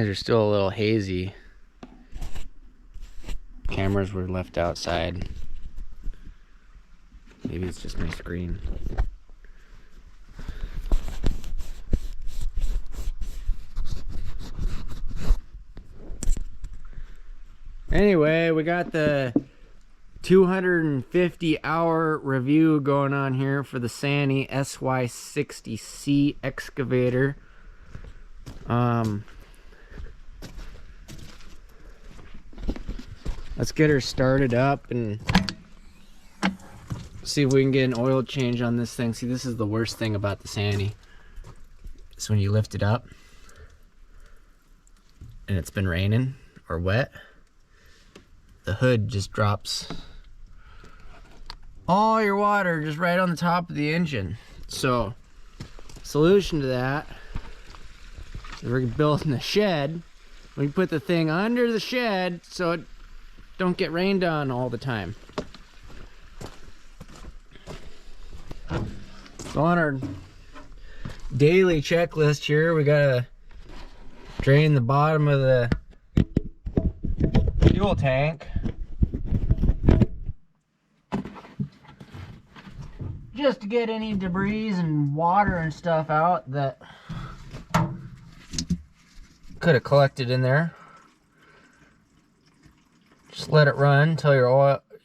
They're still a little hazy. Cameras were left outside. Maybe it's just my screen. Anyway, we got the 250-hour review going on here for the Sany SY60C excavator. Let's get her started up and see if we can get an oil change on this thing. See, this is the worst thing about the Sany. It's when you lift it up and it's been raining or wet, the hood just drops all your water just right on the top of the engine. So, solution to that is we're building a shed. We put the thing under the shed so it don't get rained on all the time. So on our daily checklist here, we gotta drain the bottom of the fuel tank. Just to get any debris and water and stuff out that could have collected in there. Just let it run until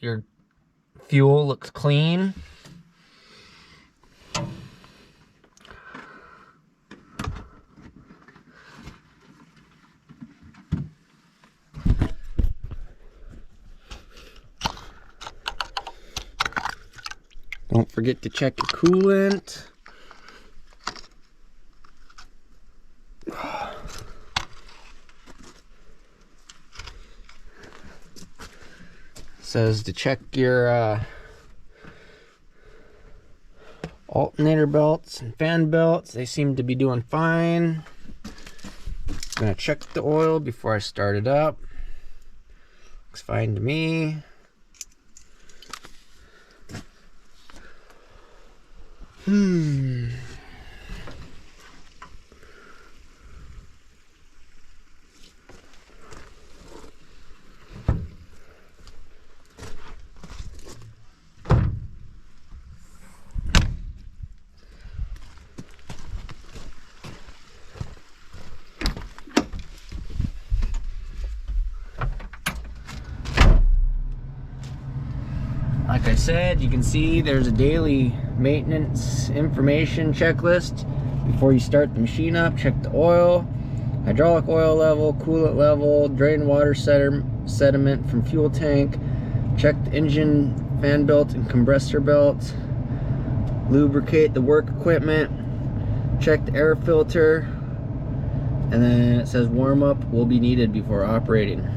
your fuel looks clean. Don't forget to check your coolant. Says to check your alternator belts and fan belts. They seem to be doing fine. I'm gonna check the oil before I start it up. Looks fine to me. Like I said, you can see there's a daily maintenance information checklist. Before you start the machine up, check the oil, hydraulic oil level, coolant level, drain water sediment from fuel tank, check the engine fan belt and compressor belt, lubricate the work equipment, check the air filter, and then it says warm up will be needed before operating.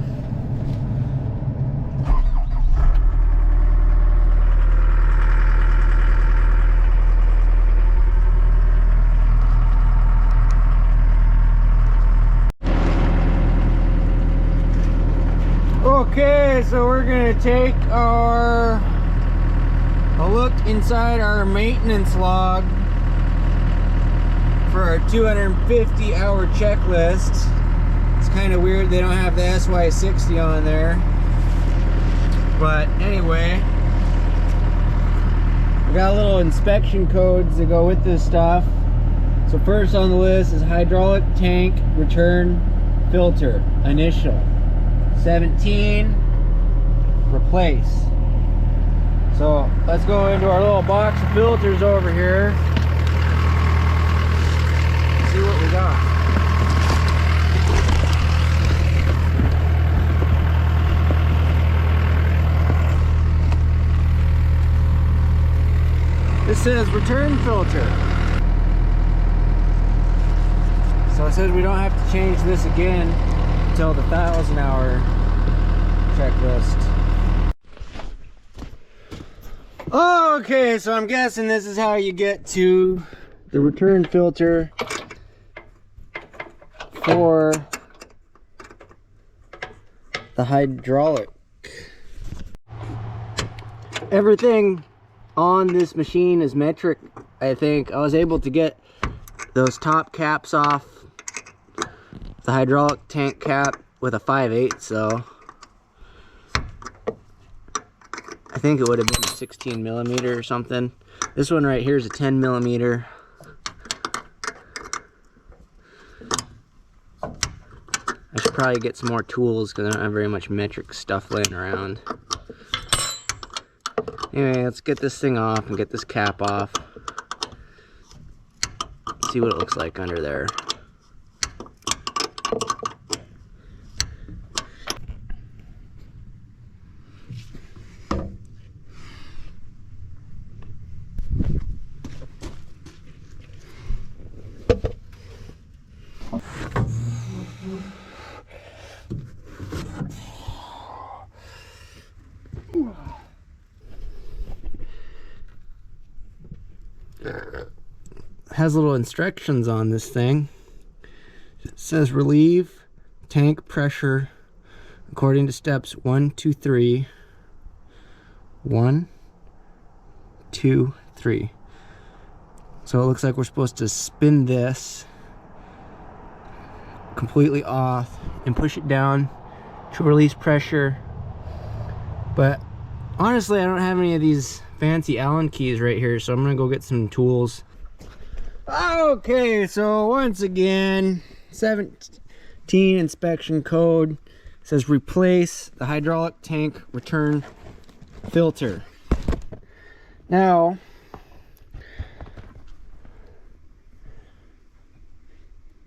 Okay, so we're gonna take a look inside our maintenance log for our 250-hour checklist. It's kind of weird they don't have the SY60 on there, but anyway, we got little inspection codes that go with this stuff. So first on the list is hydraulic tank return filter initial 17, replace. So let's go into our little box of filters over here, see what we got. This says return filter. So it says we don't have to change this again until the 1,000-hour checklist. Okay, so I'm guessing this is how you get to the return filter for the hydraulic. Everything on this machine is metric, I think. I was able to get those top caps off The hydraulic tank cap with a 5/8, so I think it would have been a 16 millimeter or something. This one right here is a 10 millimeter. I should probably get some more tools because I don't have very much metric stuff laying around. Anyway, let's get this thing off and get this cap off. See what it looks like under there. Has little instructions on this thing. It says relieve tank pressure according to steps 1, 2, 3. 1, 2, 3. So it looks like we're supposed to spin this completely off and push it down to release pressure. But honestly, I don't have any of these fancy Allen keys right here, so I'm gonna go get some tools. Okay, so once again, 17 inspection code says replace the hydraulic tank return filter. Now,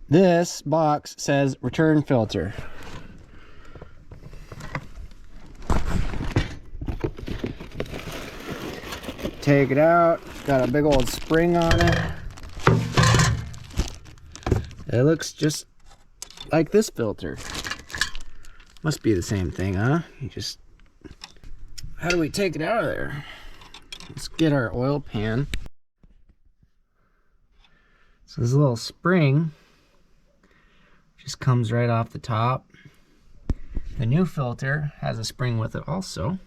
this box says return filter. Take it out, it's got a big old spring on it. It looks just like this filter. Must be the same thing, huh? You just... How do we take it out of there? Let's get our oil pan. So this little spring just comes right off the top. The new filter has a spring with it also.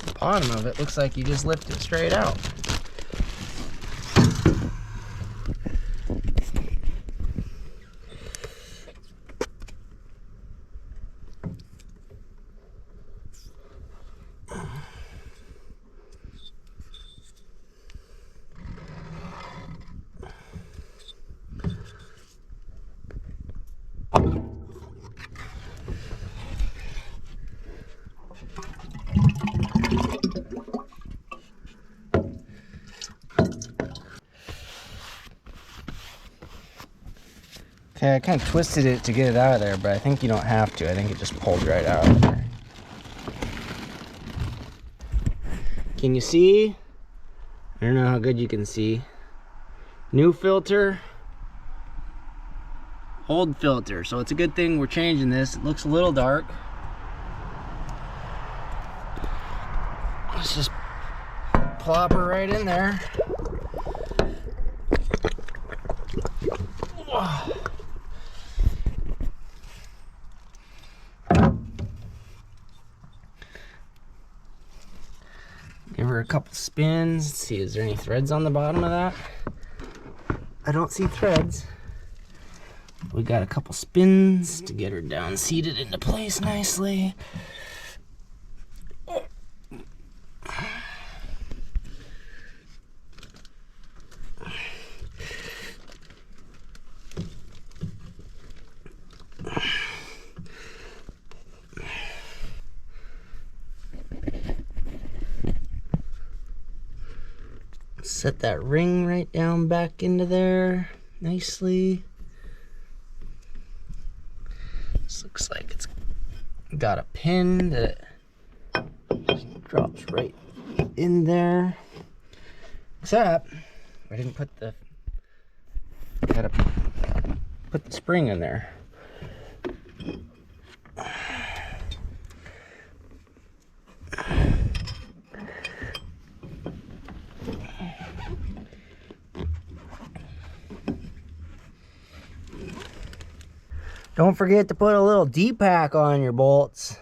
The bottom of it looks like you just lift it straight out. Okay, I kind of twisted it to get it out of there, but I think you don't have to. I think it just pulled right out of there. Can you see? I don't know how good you can see. New filter, old filter. So it's a good thing we're changing this. It looks a little dark. Let's just plop her right in there. Give her a couple spins. Let's see, is there any threads on the bottom of that? I don't see threads. We got a couple spins to get her down seated into place nicely. Set that ring right down back into there nicely. This looks like it's got a pin that drops right in there. Except I didn't put the, gotta put the spring in there. Don't forget to put a little D-pack on your bolts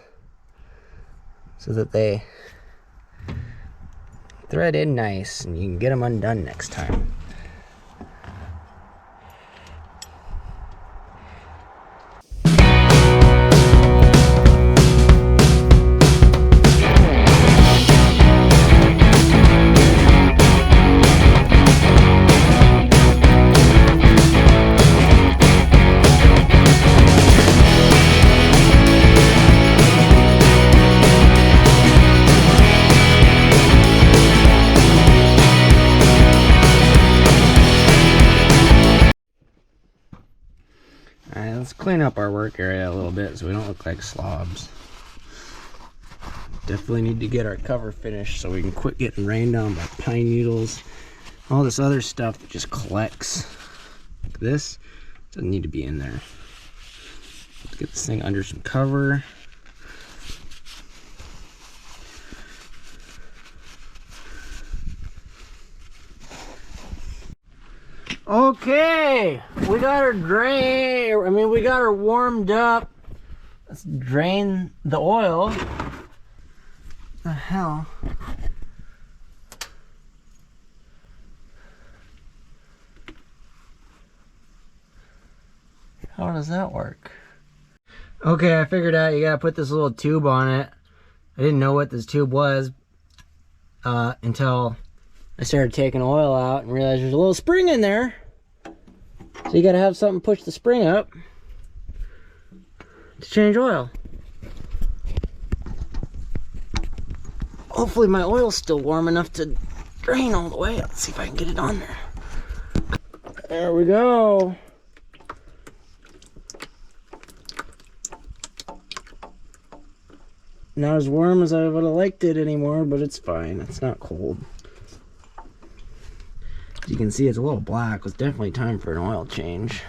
so that they thread in nice and you can get them undone next time. clean up our work area a little bit so we don't look like slobs. Definitely need to get our cover finished so we can quit getting rained on by pine needles. All this other stuff that just collects. This doesn't need to be in there. Let's get this thing under some cover. Okay, we got her we got her warmed up. Let's drain the oil. The hell? How does that work? Okay, I figured out you gotta put this little tube on it. I didn't know what this tube was until I started taking oil out and realized there's a little spring in there. So you gotta have something push the spring up to change oil. Hopefully my oil's still warm enough to drain all the way. Let's see if I can get it on there. There we go. Not as warm as I would have liked it anymore, but it's fine. It's not cold. As you can see, it's a little black. It's definitely time for an oil change.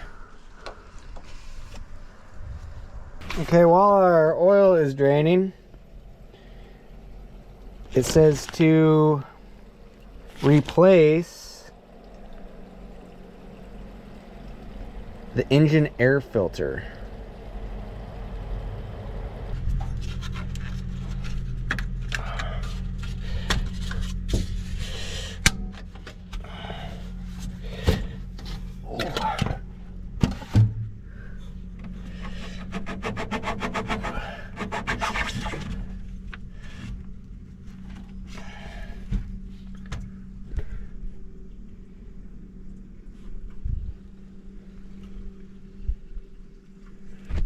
Okay, while our oil is draining, it says to replace the engine air filter.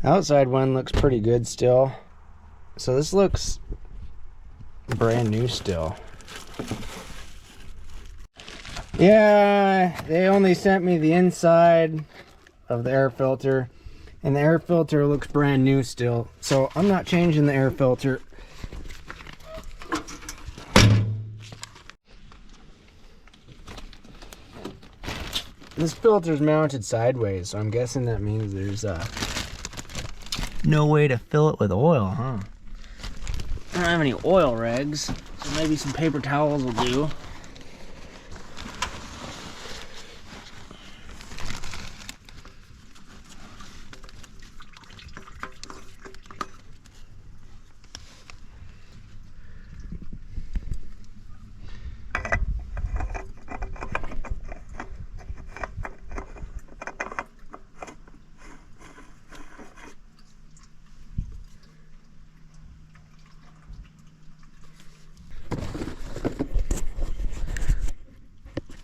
Outside one looks pretty good still. So this looks brand new still. Yeah, they only sent me the inside of the air filter, and the air filter looks brand new still. So I'm not changing the air filter. This filter's mounted sideways, so I'm guessing that means there's no way to fill it with oil, huh? I don't have any oil rags, so maybe some paper towels will do.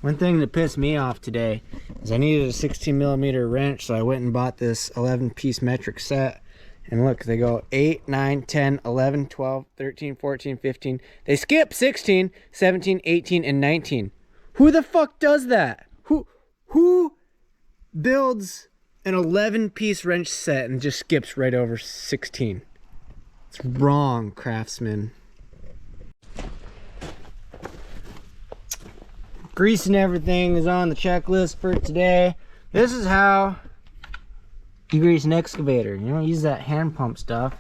One thing that pissed me off today is I needed a 16mm wrench, so I went and bought this 11-piece metric set. And look, they go 8, 9, 10, 11, 12, 13, 14, 15. They skip 16, 17, 18, and 19. Who the fuck does that? Who builds an 11-piece wrench set and just skips right over 16? It's wrong, craftsman. Grease and everything is on the checklist for today. This is how you grease an excavator. You don't use that hand pump stuff.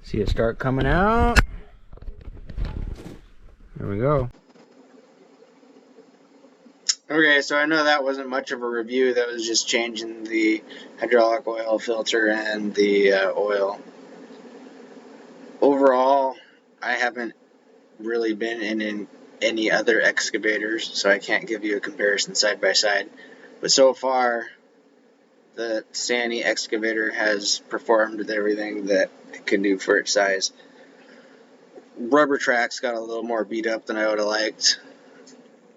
See it start coming out. There we go. Okay, so I know that wasn't much of a review. That was just changing the hydraulic oil filter and the oil. Overall, I haven't really been in any other excavators, so I can't give you a comparison side by side. But so far, the Sany excavator has performed with everything that it can do for its size. Rubber tracks got a little more beat up than I would have liked,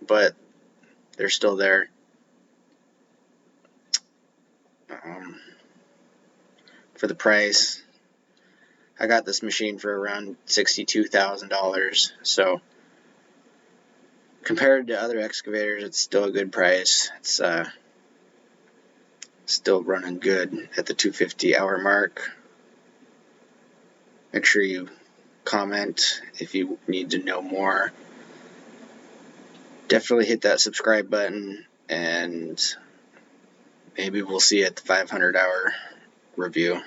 but they're still there. for the price. I got this machine for around $62,000, so compared to other excavators, it's still a good price. It's still running good at the 250 hour mark. Make sure you comment if you need to know more. Definitely hit that subscribe button, and maybe we'll see you at the 500 hour review.